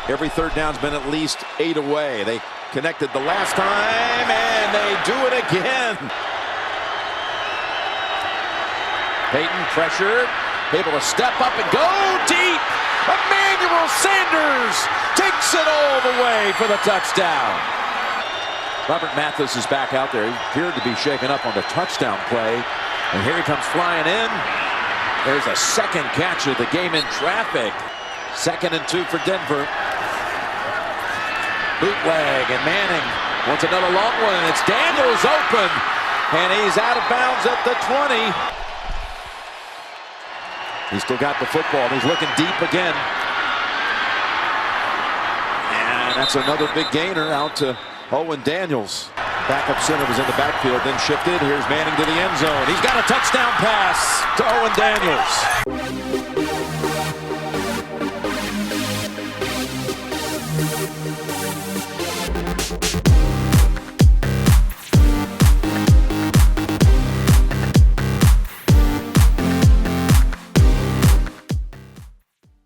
Every third down's been at least 8 away. They connected the last time, and they do it again. Peyton pressured, able to step up and go deep. Emmanuel Sanders takes it all the way for the touchdown. Robert Mathis is back out there. He appeared to be shaken up on the touchdown play. And here he comes flying in. There's a second catch of the game in traffic. 2nd and 2 for Denver. Bootleg, and Manning wants another long one, and it's Daniels open. And he's out of bounds at the 20. He's still got the football. He's looking deep again. And that's another big gainer out to Owen Daniels. Backup center was in the backfield, then shifted. Here's Manning to the end zone. He's got a touchdown pass to Owen Daniels.